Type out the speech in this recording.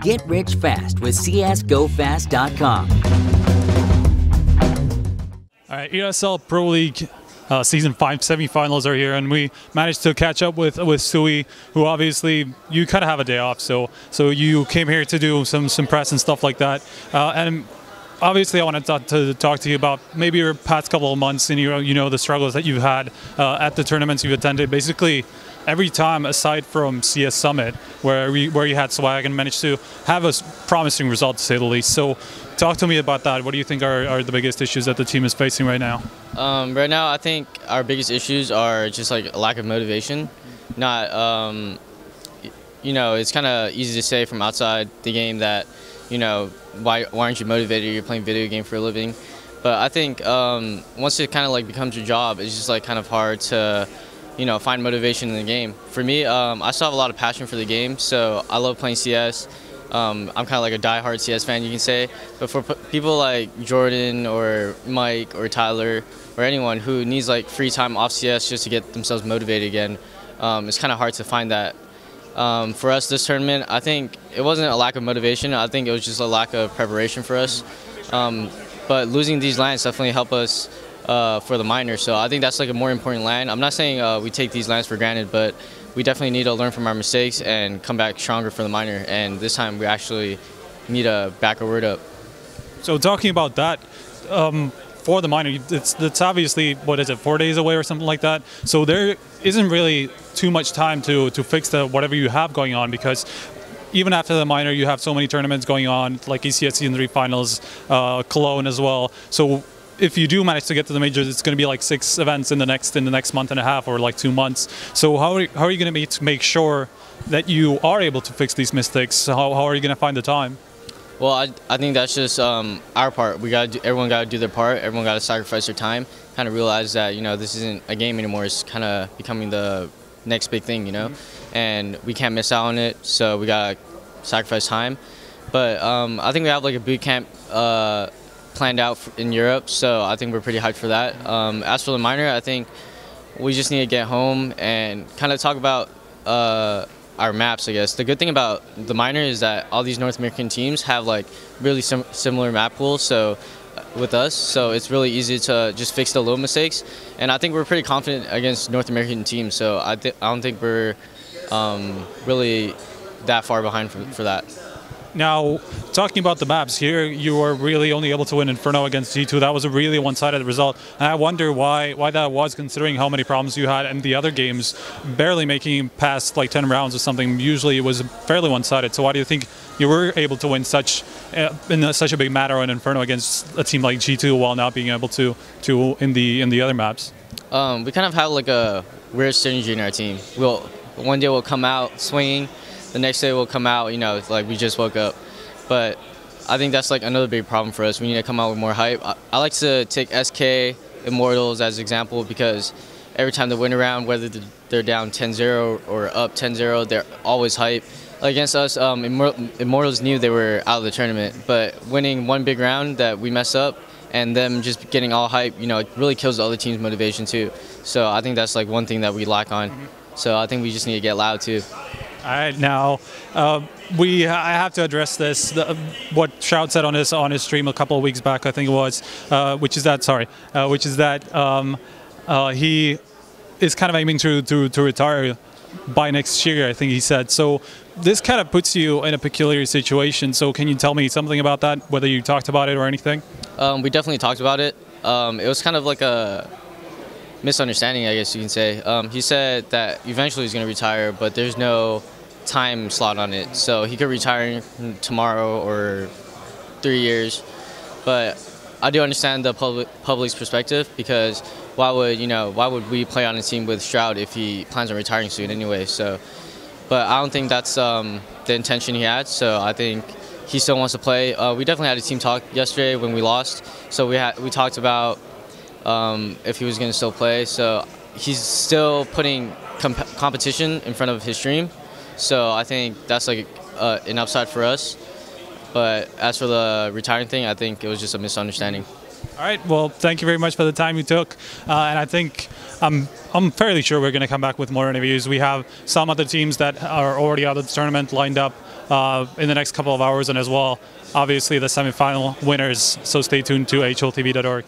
Get rich fast with csgofast.com. All right, ESL Pro League Season 5 semifinals are here, and we managed to catch up with Stewie, who obviously you kind of have a day off, so you came here to do some press and stuff like that. And obviously, I wanted to talk to you about maybe your past couple of months and the struggles that you've had at the tournaments you've attended. Basically, every time aside from CS Summit, where you had swag and managed to have a promising result, to say the least. So, talk to me about that. What do you think are the biggest issues that the team is facing right now? Right now, I think our biggest issues are just like a lack of motivation. Not, it's kind of easy to say from outside the game that, why aren't you motivated? You're playing video game for a living. But I think once it kind of like becomes your job, it's just like kind of hard to, find motivation in the game. For me, I still have a lot of passion for the game, so I love playing CS. I'm kind of like a die-hard CS fan, you can say. But for people like Jordan or Mike or Tyler or anyone who needs like free time off CS just to get themselves motivated again, it's kind of hard to find that. For us this tournament, I think it wasn't a lack of motivation. I think it was just a lack of preparation for us. But losing these lands definitely helped us for the minor. So I think that's like a more important land. I'm not saying we take these lands for granted, but we definitely need to learn from our mistakes and come back stronger for the minor. And this time we actually need to back our word up. So talking about that, for the minor, it's obviously, 4 days away or something like that. So there isn't really too much time to fix whatever you have going on, because even after the minor, you have so many tournaments going on, like ECS Season 3 finals, Cologne as well. So if you do manage to get to the majors, it's going to be like 6 events in the next month and a half, or like 2 months. So how are you going to make sure that you are able to fix these mistakes? How are you going to find the time? Well, I think that's just our part. Everyone got to do their part. Everyone got to sacrifice their time. Kind of realize that this isn't a game anymore. It's kind of becoming the next big thing, and we can't miss out on it. So we got to sacrifice time. But I think we have like a boot camp planned out in Europe, so I think we're pretty hyped for that. As for the minor, I think we just need to get home and kind of talk about our maps, I guess. The good thing about the minor is that all these North American teams have like really similar map pools with us, so it's really easy to just fix the little mistakes. And I think we're pretty confident against North American teams, so I don't think we're really that far behind for that. Now, talking about the maps, here you were really only able to win Inferno against G2. That was a really one-sided result. And I wonder why that was, considering how many problems you had in the other games, barely making past like 10 rounds or something. Usually it was fairly one-sided. So why do you think you were able to win in such a big matter on Inferno against a team like G2 while not being able to in the other maps? We kind of have like a weird synergy in our team. One day we'll come out swinging. The next day we'll come out, it's like we just woke up. But I think that's like another big problem for us. We need to come out with more hype. I like to take SK Immortals as an example, because every time they win a round, whether they're down 10-0 or up 10-0, they're always hype. Like against us, Immortals knew they were out of the tournament, but winning one big round that we messed up and them just getting all hype, it really kills the other team's motivation too. So I think that's like one thing that we lack on. So I think we just need to get loud too. All right, now I have to address this. What Shroud said on his stream a couple of weeks back, I think it was, which is that he is kind of aiming to retire by next year, I think he said. So this kind of puts you in a peculiar situation. So can you tell me something about that, whether you talked about it or anything? We definitely talked about it. It was kind of like a misunderstanding, I guess you can say. He said that eventually he's going to retire, but there's no time slot on it. So he could retire tomorrow or 3 years. But I do understand the public's perspective, because why would we play on a team with Shroud if he plans on retiring soon anyway? So, but I don't think that's the intention he had. So I think he still wants to play. We definitely had a team talk yesterday when we lost. So we talked about if he was going to still play. So he's still putting competition in front of his stream. So I think that's like an upside for us. But as for the retiring thing, I think it was just a misunderstanding. All right. Well, thank you very much for the time you took. And I think I'm fairly sure we're going to come back with more interviews. We have some other teams that are already out of the tournament lined up in the next couple of hours, and as well, obviously, the semifinal winners. So stay tuned to HLTV.org.